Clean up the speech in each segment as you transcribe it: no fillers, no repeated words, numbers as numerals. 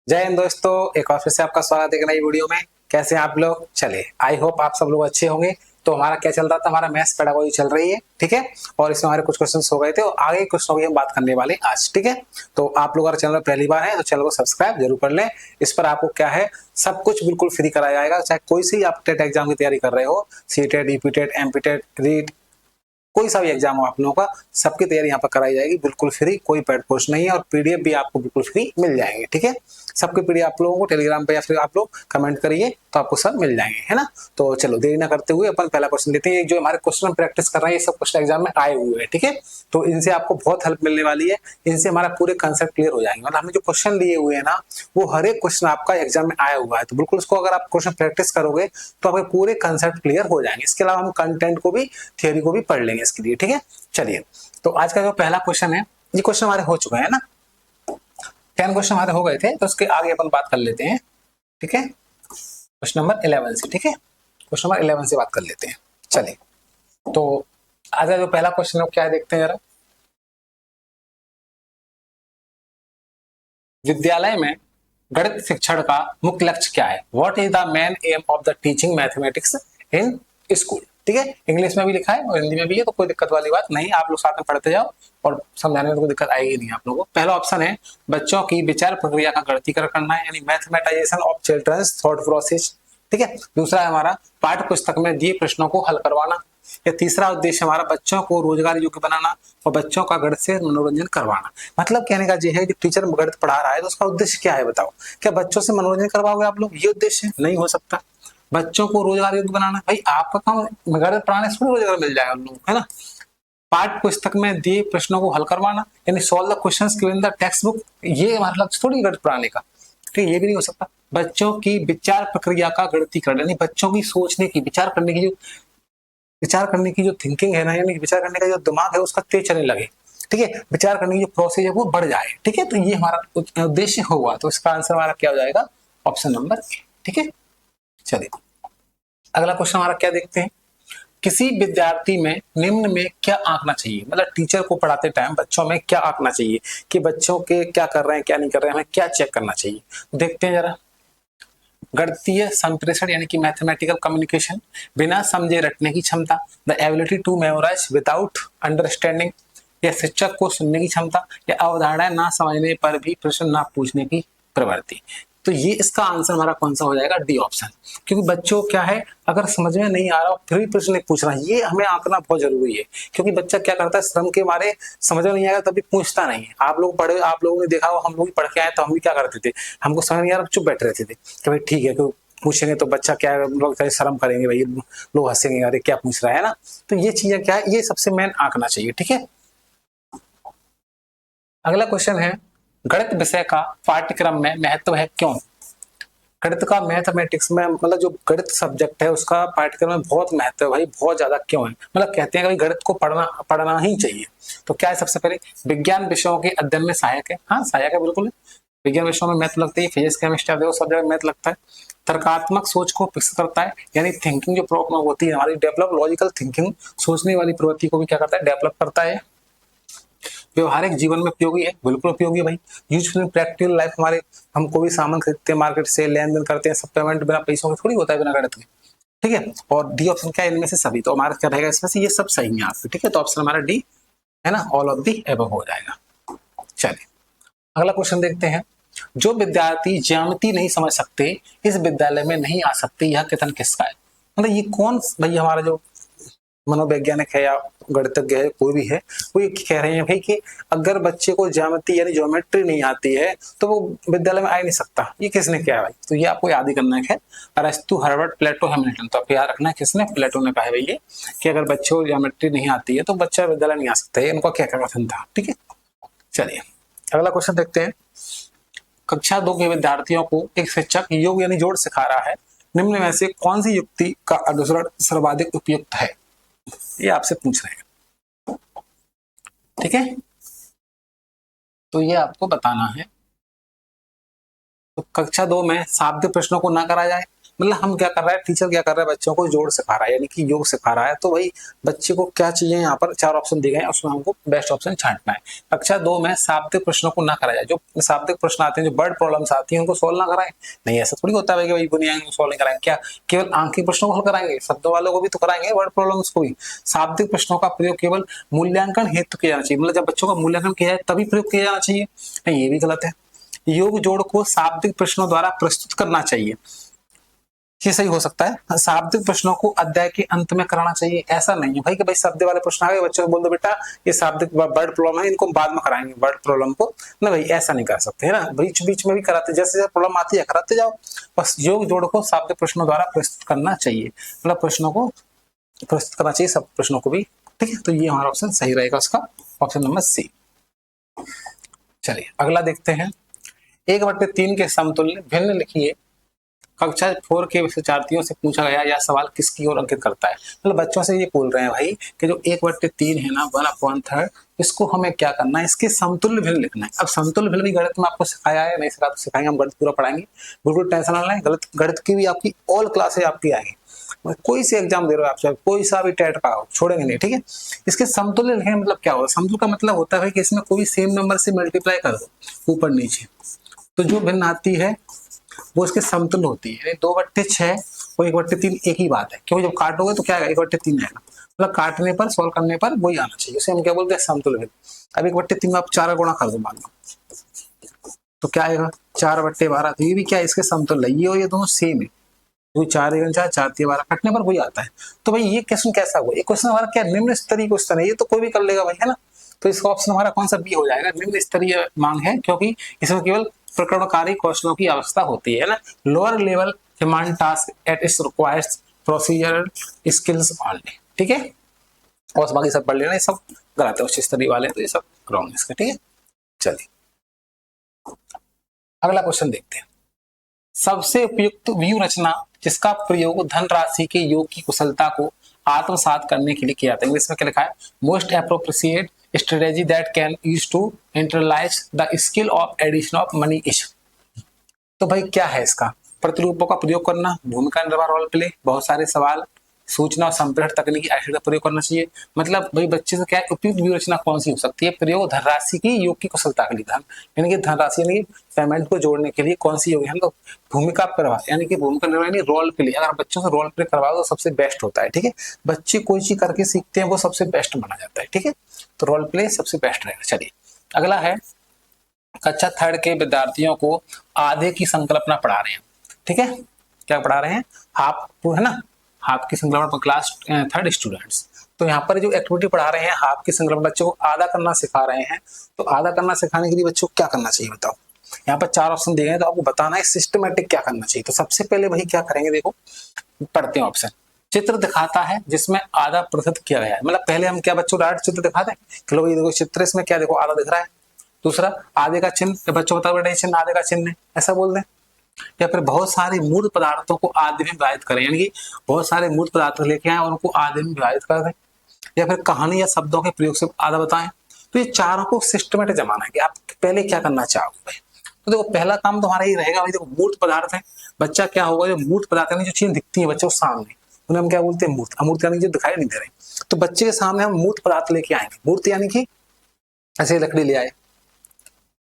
जय हिंद दोस्तों, एक और फिर से आपका स्वागत है एक नई वीडियो में। कैसे हैं आप लोग? चलिए, आई होप आप सब लोग अच्छे होंगे। तो हमारा क्या चल रहा था, हमारा मैथ्स पेडागोजी चल रही है, ठीक है। और इसमें हमारे कुछ क्वेश्चंस हो गए थे और आगे क्वेश्चनों की हम बात करने वाले हैं आज, ठीक है। तो आप लोग अगर चैनल पहली बार है तो चैनल को सब्सक्राइब जरूर कर लें। इस पर आपको क्या है, सब कुछ बिल्कुल फ्री कराया जाएगा। चाहे कोई सी आप टेट एग्जाम की तैयारी कर रहे हो, सीटेट, ईपीटेट, एमपीटेट, रीट, कोई सा भी एग्जाम हो आप लोगों का, सबकी तैयारी यहाँ पर कराई जाएगी बिल्कुल फ्री। कोई पेड कोर्स नहीं है और पीडीएफ भी आपको बिल्कुल फ्री मिल जाएंगे, ठीक है। सबके पीडीएफ आप लोगों को टेलीग्राम पे या फिर आप लोग कमेंट करिए तो आपको सब मिल जाएंगे, है ना। तो चलो देरी ना करते हुए अपन पहला क्वेश्चन लेते हैं। जो हमारे क्वेश्चन प्रैक्टिस कर रहे हैं ये सब क्वेश्चन एग्जाम में आए हुए हैं, ठीक है। तो इनसे आपको बहुत हेल्प मिलने वाली है। इनसे हमारा पूरे कंसेप्ट क्लियर हो जाएंगे। मतलब हमने जो क्वेश्चन लिए हुए हैं ना, वो हर एक क्वेश्चन आपका एग्जाम में आया हुआ है। तो बिल्कुल उसको अगर आप क्वेश्चन प्रैक्टिस करोगे तो आपके पूरे कंसेप्ट क्लियर हो जाएंगे। इसके अलावा हम कंटेंट को भी, थियोरी को भी पढ़ लेंगे इसके लिए, ठीक है। चलिए, तो आज का जो पहला क्वेश्चन है, ये क्वेश्चन हमारे हो चुके हैं ना, 10 क्वेश्चन हमारे हो गए थे। तो उसके आगे अपन बात कर लेते हैं, ठीक है। क्वेश्चन नंबर 11 से, ठीक है। क्वेश्चन नंबर 11 से बात कर लेते हैं। चलिए, तो आज का जो पहला क्वेश्चन है वो क्या है, देखते हैं जरा। विद्यालय में गणित शिक्षण का मुख्य लक्ष्य क्या है? What is the main M of the teaching mathematics in school? ठीक है, इंग्लिश में भी लिखा है और हिंदी में भी है, तो कोई दिक्कत वाली बात नहीं। आप लोग साथ में पढ़ते जाओ और समझाने में तो कोई दिक्कत आएगी नहीं आप लोगों को। पहला ऑप्शन है बच्चों की विचार प्रक्रिया का गणितीकरण करना है, यानी mathematisation of children's thought process, ठीक है। दूसरा है हमारा पाठ्य पुस्तक में दिए प्रश्नों को हल करवाना। या तीसरा उद्देश्य हमारा बच्चों को रोजगार योग्य बनाना और बच्चों का गणित से मनोरंजन करवाना। मतलब कहने का ये है कि टीचर गणित पढ़ा रहा है तो उसका उद्देश्य क्या है, बताओ। क्या बच्चों से मनोरंजन करवाओगे आप लोग? ये उद्देश्य नहीं हो सकता। बच्चों को रोजगार योग्य बनाना, भाई आपका काम गणित पढ़ाने से रोजगार मिल जाएगा उन लोगों को, है ना। पाठ्य पुस्तक में दिए प्रश्नों को हल करवाना, यानी solve the questions given the text book, ये हमारा लक्ष्य थोड़ी गणित पढ़ाने का, ठीक है। ये भी नहीं हो सकता। बच्चों की विचार प्रक्रिया का गणितीकरण, यानी बच्चों की सोचने की, विचार करने की जो थिंकिंग है ना, यानी विचार करने का जो दिमाग है उसका तेज चलने लगे, ठीक है। विचार करने की जो प्रोसेस है वो बढ़ जाए, ठीक है। तो ये हमारा उद्देश्य होगा। तो इसका आंसर हमारा क्या हो जाएगा? ऑप्शन नंबर ए, ठीक है। चलिए, अगला क्वेश्चन हमारा क्या देखते हैं। किसी विद्यार्थी में निम्न में क्या आंकना चाहिए? मतलब टीचर को पढ़ाते टाइम बच्चों में क्या आंकना चाहिए कि बच्चों के क्या कर रहे हैं, क्या नहीं कर रहे हैं, हमें क्या चेक करना चाहिए। देखते हैं जरा। गणितीय संप्रेषण यानी कि मैथमेटिकल कम्युनिकेशन, बिना समझे रटने की क्षमता, the ability to memorise without understanding, या शिक्षक को सुनने की क्षमता, या अवधारणाएं ना समझने पर भी प्रश्न ना पूछने की प्रवृत्ति। तो ये इसका आंसर हमारा कौन सा हो जाएगा? D option. क्योंकि बच्चों क्या है, अगर समझ में नहीं आ रहा फिर भी प्रश्न नहीं पूछ रहा है, ये हमें आंकना बहुत जरूरी है। क्योंकि बच्चा क्या करता है, श्रम के मारे समझ में नहीं आएगा तभी पूछता नहीं है। आप लोग पढ़े, आप लोगों ने देखा हो, हम लोग भी पढ़ के आए तो हम भी क्या करते थे, हमको समझ नहीं आ रहा चुप बैठे रहते थे कि भाई ठीक है, तो पूछेंगे तो बच्चा क्या, लोग शर्म करेंगे, भाई लोग हंसेंगे, अरे क्या पूछ रहा है ना। तो ये चीजें क्या है, ये सबसे मेन आंकना चाहिए, ठीक है। अगला क्वेश्चन है, गणित विषय का पाठ्यक्रम में महत्व है क्यों? गणित का मैथमेटिक्स में, मतलब जो गणित सब्जेक्ट है उसका पाठ्यक्रम में बहुत महत्व है भाई, बहुत ज्यादा क्यों है। मतलब कहते हैं कि गणित को पढ़ना ही चाहिए। तो क्या है, सबसे पहले विज्ञान विषयों के अध्ययन में सहायक है। हाँ, सहायक है बिल्कुल। विज्ञान विषयों में मैथ लगती है, फिजिक्स केमिस्ट्री देखो सब जगह मैथ लगता है। तर्कात्मक सोच को विकसित करता है, यानी थिंकिंग जो प्रॉब्लम होती है हमारी, डेवलप लॉजिकल थिंकिंग, सोचने वाली प्रवृत्ति को भी क्या करता है, डेवलप करता है। व्यवहारिक जीवन में उपयोगी है, बिल्कुल उपयोगी है भाई। यूजफुल इन प्रैक्टिकल लाइफ, हमारे हम कोई भी सामान खरीदते हैं मार्केट से, लेन देन करते हैं, सब पेमेंट बिना पैसों के थोड़ी होता है, बिना गणित के, ठीक है। और डी ऑप्शन क्या है इनमें से सभी, तो हमारा क्या रहेगा इसमें से, ये सब सही है आपके, ठीक है। तो ऑप्शन हमारा डी है ना, ऑल ऑफ दी एबव हो जाएगा। चलिए, अगला क्वेश्चन देखते हैं। जो विद्यार्थी ज्यामिति नहीं समझ सकते इस विद्यालय में नहीं आ सकते, यह कथन किसका है? मतलब ये कौन भाई, हमारा जो मनोवैज्ञानिक है या गणितज्ञ है, कोई भी है, वो ये कह रहे हैं भाई कि अगर बच्चे को ज्यामिति यानी ज्योमेट्री नहीं आती है तो वो विद्यालय में आ ही नहीं सकता। ये किसने किया भाई? तो ये आपको याद ही करना है, अरस्तु, हर्बर्ट, प्लेटो, हैमिल्टन। तो आप याद रखना है किसने, प्लेटो ने कहा है भाई ये कि अगर बच्चे को ज्योमेट्री नहीं आती है तो बच्चा विद्यालय नहीं आ सकता है। इनका क्या कथन था, ठीक है। चलिए, अगला क्वेश्चन देखते हैं। कक्षा 2 के विद्यार्थियों को एक शिक्षक योग यानी जोड़ सिखा रहा है, निम्न में से कौन सी युक्ति का अनुसरण सर्वाधिक उपयुक्त है? ये आपसे पूछ रहे हैं, ठीक है। तो ये आपको बताना है। तो कक्षा 2 में शाब्दिक प्रश्नों को ना करा जाए, मतलब हम क्या कर रहा है, टीचर क्या कर रहा है, बच्चों को जोड़ सिखा रहा है, यानी कि योग सिखा रहा है। तो भाई बच्चे को क्या चाहिए, यहाँ पर 4 ऑप्शन दिए गए हैं, उसमें हमको बेस्ट ऑप्शन छांटना है। कक्षा 2 में शाब्दिक प्रश्नों को ना कराया, जो शाब्दिक प्रश्न आते हैं, जो वर्ड प्रॉब्लम्स आती है, उनको सोल्व ना कराएं। नहीं, ऐसा थोड़ी होता है कि भाई बुनियादी सोल्व नहीं कराएंगे, क्या केवल आंखिक प्रश्नों को हल कराएंगे? शब्दों वालों को भी तो कराएंगे, वर्ड प्रॉब्लम्स को भी। शाब्दिक प्रश्नों का प्रयोग केवल मूल्यांकन हेतु किया जाना चाहिए, मतलब जब बच्चों का मूल्यांकन किया जाए तभी प्रयोग किया जाना चाहिए। नहीं, ये भी गलत है। योग जोड़ को शाब्दिक प्रश्नों द्वारा प्रस्तुत करना चाहिए, ये सही हो सकता है। शाब्दिक प्रश्नों को अध्याय के अंत में कराना चाहिए, ऐसा नहीं है भाई कि भाई शब्द वाले प्रश्न आ गए, बच्चों को बोल दो बेटा ये शाब्दिक वर्ड प्रॉब्लम है, इनको बाद में कराएंगे वर्ड प्रॉब्लम को। ना भाई, ऐसा नहीं कर सकते है ना, बीच बीच में भी कराते, जैसे जैसे प्रॉब्लम आती है कराते जाओ। बस योग जोड़ को शाब्दिक प्रश्नों द्वारा प्रस्तुत करना चाहिए, मतलब प्रश्नों को प्रस्तुत करना चाहिए, सब प्रश्नों को भी। ठीक है, तो ये हमारा ऑप्शन सही रहेगा, उसका ऑप्शन नंबर सी। चलिए अगला देखते हैं। 1/3 के समतुल्य भिन्न लिखिए। कक्षा 4 के विद्यार्थियों से पूछा गया यह सवाल किसकी ओर अंकित करता है? मतलब बच्चों से ये बोल रहे हैं भाई कि जो 1/3 है ना, 1/3, इसको हमें क्या करना है, इसके समतुल्य भिन्न लिखना है। अब समतुल्य भिन्न भी गणित में आपको सिखाया है, नहीं सिखाया तो सिखाएंगे, हम गणित पूरा पढ़ाएंगे, बिल्कुल टेंशन ना लें। गणित की भी आपकी ऑल क्लासेज आपकी आएंगी, कोई से एग्जाम दे रहे हो आप, चाहे कोई सा भी टेट का हो, छोड़ेंगे नहीं। ठीक है, इसके समतुल्य लिखने मतलब क्या होगा? समतुल्य का मतलब होता है कि इसमें कोई सेम नंबर से मल्टीप्लाई कर दो ऊपर नीचे, तो जो भिन्न आती है वो इसके समतुल्य होती है। 2/6 और 1/3 एक ही बात है, क्योंकि जब काटोगे तो क्या आएगा, 1/3 आएगा, मतलब काटने पर सोल्व करने पर वही आना चाहिए, उसे हम क्या बोलते हैं, समतुल्य भिन्न। अब 1/3 में आप 4 गुणा कर दो मान लो, तो क्या आएगा, 4/12। तो ये भी क्या है, इसके समतुल्य, ये और ये दोनों सेम है, जो 4 × 4 4 × 12 कटने पर वही आता है। तो भाई ये क्वेश्चन कैसा हुआ, ये क्वेश्चन हमारा क्या निम्न स्तरीय क्वेश्चन है, ये तो कोई भी कर लेगा भाई, है ना। तो इसका ऑप्शन हमारा कौन सा बी हो जाएगा, निम्न स्तरीय मांग है, क्योंकि इसमें केवल प्रकरणकारी कौशलों की आवश्यकता होती है ना। Lower level demand task at its requires procedural skills only. ठीक है, और बाकी सब पढ़ लेना, ये सब गलत है, उच्च स्तरीय वाले तो ये सब रॉन्ग है इसका। ठीक है, चलिए अगला क्वेश्चन देखते हैं। सबसे उपयुक्त व्यू रचना जिसका प्रयोग धनराशि के योग की कुशलता को आत्मसात करने के लिए किया जाता है। इंग्लिश में क्या लिखा है, most appropriate strategy that can use to internalise the skill of addition of money is. तो भाई क्या है इसका, प्रतिरूपों का प्रयोग करना, भूमिका निर्वाह रोल प्ले, बहुत सारे सवाल, सूचना और संप्रेषण तकनीकी ऐसे का प्रयोग करना चाहिए। मतलब भाई बच्चे से क्या है, उपयुक्त व्यू रचना कौन सी हो सकती है, प्रयोग धनराशि की योग की कुशलता के लिए, धन यानी कि धनराशि यानी कि पेमेंट को जोड़ने के लिए कौन सी योग है, तो भूमिका प्रवाह यानी कि भूमिका निर्वाह यानी रोल प्ले। अगर बच्चों से रोल प्ले करवाओ तो सबसे बेस्ट होता है। ठीक है, बच्चे कोई चीज करके सीखते हैं वो सबसे बेस्ट माना जाता है। ठीक है, तो रोल प्ले सबसे बेस्ट रहेगा। चलिए अगला है, कक्षा 3 के विद्यार्थियों को आधे की संकल्पना पढ़ा रहे हैं। ठीक है, क्या पढ़ा रहे हैं, हाफ है ना, हाफ की संकल्पना पर क्लास 3 स्टूडेंट्स। तो यहाँ पर जो एक्टिविटी पढ़ा रहे हैं हाफ की संकल्पना, बच्चों को आधा करना सिखा रहे हैं। तो आधा करना सिखाने के लिए बच्चों को क्या करना चाहिए बताओ, यहाँ पर 4 ऑप्शन दिए हैं, तो आपको बताना है सिस्टमेटिक क्या करना चाहिए। तो सबसे पहले वही क्या करेंगे, देखो पढ़ते हैं ऑप्शन। चित्र दिखाता है जिसमें आधा प्रस्तुत किया गया है, मतलब पहले हम क्या बच्चों डायरेक्ट चित्र दिखाते हैं, चलो ये देखो चित्र, इसमें क्या देखो आधा दिख रहा है। दूसरा आधे का चिन्ह, बच्चों बताओ बेटा चिन्ह आधे का चिन्ह है, ऐसा बोल दें। या फिर बहुत सारे मूर्त पदार्थों को आधे में विभाजित करें, यानी कि बहुत सारे मूर्त पदार्थ लेके आए और उनको आधे में विभाजित कर दें। या फिर कहानी या शब्दों के प्रयोग से आधा बताएं। तो ये चारों को सिस्टमेटिक जमाना है कि आप पहले क्या करना चाहोगे। तो देखो पहला काम तुम्हारा ये रहेगा भाई, देखो मूर्त पदार्थ है, बच्चा क्या होगा, जो मूर्त पदार्थ है जो चीज दिखती है बच्चों सामने, उन्हें हम क्या बोलते हैं, मूर्त। अमूर्त यानी जो दिखाई नहीं दे रहे, तो बच्चे के सामने हम मूर्त पदार्थ लेके आएंगे। मूर्त यानी कि ऐसे लकड़ी ले आए,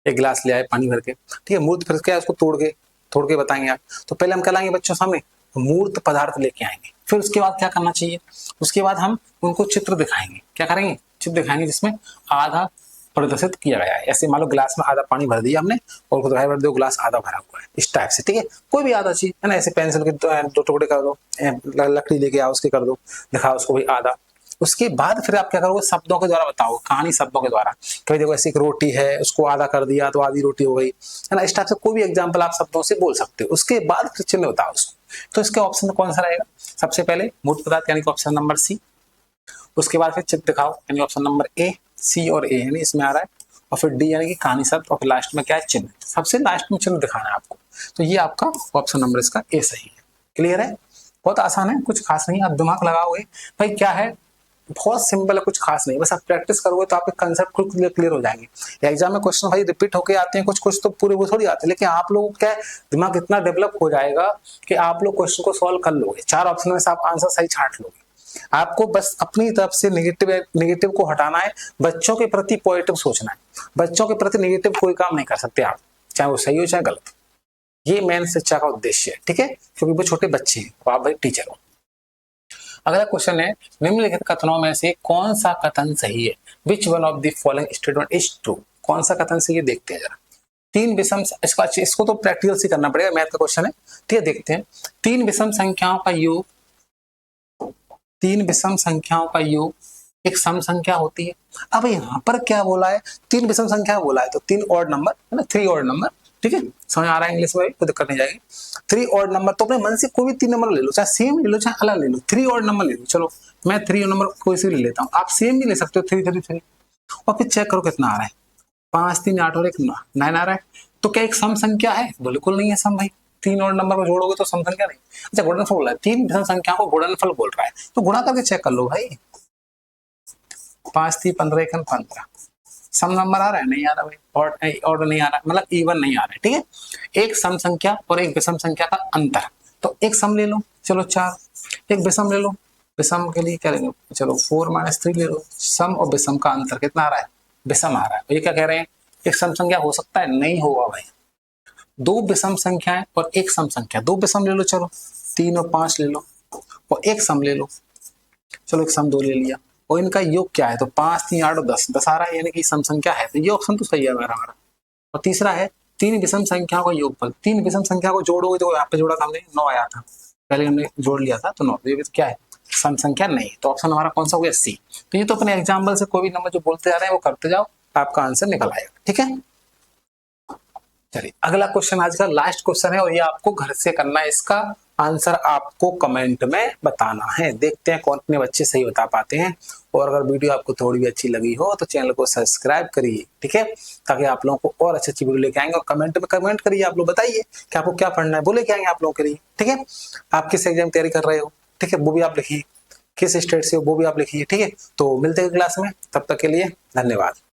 एक गिलास ले आए पानी भर के, ठीक है, मूर्त फिर क्या उसको तोड़ के बताएंगे आप। तो पहले हम क्या लाएंगे बच्चों सामने, मूर्त पदार्थ लेके आएंगे। फिर उसके बाद क्या करना चाहिए, उसके बाद हम उनको चित्र दिखाएंगे। क्या करेंगे, चित्र दिखाएंगे जिसमें आधा प्रदर्शित किया गया है। ऐसे मान लो गिलास में आधा पानी भर दिया हमने और उसको दिखाई भर दो गिलास आधा भरा हुआ है, इस टाइप से। ठीक है, कोई भी आधा चीज है ना, ऐसे पेंसिल के 2 टुकड़े कर दो, लकड़ी लेके आओ उसके कर दो, दिखाओ उसको भाई आधा। उसके बाद फिर आप क्या करोगे, शब्दों के द्वारा बताओ, कहानी शब्दों के द्वारा। कभी देखो ऐसी एक रोटी है, उसको आधा कर दिया तो आधी रोटी हो गई, है ना। इस टाइप से कोई भी एग्जाम्पल आप शब्दों से बोल सकते हो। उसके बाद फिर चिन्ह बताओ उसको। तो इसके ऑप्शन कौन सा रहेगा, सबसे पहले मूर्त पदार्थ यानी कि ऑप्शन नंबर सी। उसके बाद फिर चित्र दिखाओ यानी ऑप्शन नंबर ए, सी और ए यानी इसमें आ रहा है। और फिर डी यानी कि कहानी शब्द, और फिर लास्ट में क्या है, चिन्ह। सबसे लास्ट में चिन्ह दिखाना है आपको। तो ये आपका ऑप्शन नंबर इसका ए सही है। क्लियर है, बहुत आसान है, कुछ खास नहीं, आप दिमाग लगाओगे। भाई क्या है, बहुत सिंपल है, कुछ खास नहीं, बस आप प्रैक्टिस करोगे तो आपके कंसेप्ट खुद क्लियर हो जाएंगे। एग्जाम में क्वेश्चन भाई रिपीट होके आते हैं, कुछ कुछ तो पूरे वो थोड़ी आते हैं, लेकिन आप लोगों का दिमाग इतना डेवलप हो जाएगा कि आप लोग क्वेश्चन को सॉल्व कर लोगे। 4 ऑप्शन में से आप आंसर सही छांट लोगे। आपको बस अपनी तरफ से नेगेटिव को हटाना है, बच्चों के प्रति पॉजिटिव सोचना है। बच्चों के प्रति नेगेटिव कोई काम नहीं कर सकते आप, चाहे वो सही हो चाहे गलत। ये मेन शिक्षा का उद्देश्य है, ठीक है, क्योंकि वो छोटे बच्चे हैं, आप भाई टीचर हो। अगला क्वेश्चन है, निम्नलिखित कथनों में से कौन सा कथन सही है? Which one of the following statement is true? कौन सा कथन सही है देखते हैं जरा। तीन विषम, इसको तो प्रैक्टिकल से करना पड़ेगा, मैथ का क्वेश्चन है, ठीक है, देखते हैं। तीन विषम संख्याओं का योग, तीन विषम संख्याओं का योग एक सम संख्या होती है। अब यहाँ पर क्या बोला है? तीन विषम संख्या बोला है, तो 3 ऑड नंबर है ना, 3 ऑड नंबर, ठीक है, समझ आ रहा है इंग्लिश में, कोई दिक्कत नहीं जाएगी। 3 ऑड नंबर, तो अपने मन से कोई भी 3 नंबर ले लो, चाहे सेम ले लो चाहे अलग ले लो, 3 ऑड नंबर ले लो। चलो मैं 3 नंबर कोई से ले लेता हूँ, आप सेम भी ले सकते हो, 3 3 3, और फिर चेक करो कितना आ रहा है। 5 3 8 और 1 9 आ रहा है। तो क्या एक सम संख्या है? बिल्कुल नहीं है सम भाई, 3 और नंबर को जोड़ोगे तो सम संख्या नहीं। अच्छा गुणनफल बोला है, 3 विषम संख्या को गुणनफल बोल रहा है, तो गुणा करके चेक कर लो भाई। 5 3 15 1 15 सम नंबर आ रहा है? नहीं आ रहा भाई, और नहीं आ रहा, मतलब इवन नहीं आ रहा है, ठीक है। एक सम संख्या और एक विषम संख्या का अंतर, तो एक सम ले लो, चलो 4, एक विषम ले लो, विषम के लिए क्या लेंगे, चलो 4 - 3 ले लो। सम और विषम का अंतर कितना आ रहा है? विषम आ रहा है। ये क्या कह रहे हैं? एक सम संख्या हो सकता है? नहीं होगा भाई। 2 विषम संख्याएं और एक सम संख्या, 2 विषम ले लो, चलो 3 और 5 ले लो, और एक सम ले लो, चलो एक सम 2 ले लिया, और इनका योग क्या है? तो 5 3 8 और 10 आ रहा है, यानी कि सम संख्या है, तो ये ऑप्शन तो सही है हमारा। और तीसरा है 3 विषम संख्याओं का योगफल, 3 विषम संख्या को जोड़ोगे तो यहाँ पे जोड़ा था हमने 9 आया था, पहले हमने जोड़ लिया था, तो 9, ये भी तो क्या है? सम संख्या नहीं। तो ऑप्शन हमारा कौन सा हो गया? सी। तो ये तो अपने एग्जाम्पल से कोई भी नंबर जो बोलते जा रहे हैं वो करते जाओ, आपका आंसर निकल आएगा, ठीक है। चलिए अगला क्वेश्चन आज का लास्ट क्वेश्चन है, और ये आपको घर से करना है, इसका आंसर आपको कमेंट में बताना है। देखते हैं कौन कितने बच्चे सही बता पाते हैं। और अगर वीडियो आपको थोड़ी भी अच्छी लगी हो तो चैनल को सब्सक्राइब करिए, ठीक है, ताकि आप लोगों को और अच्छी अच्छी वीडियो लेके आएंगे। और कमेंट में कमेंट करिए, आप लोग बताइए कि आपको क्या पढ़ना है, वो लेके आएंगे आप लोगों के लिए, ठीक है। आप किस एग्जाम तैयारी कर रहे हो, ठीक है, वो भी आप लिखिए, किस स्टेट से हो वो भी आप लिखिए, ठीक है। तो मिलते हैं क्लास में, तब तक के लिए धन्यवाद।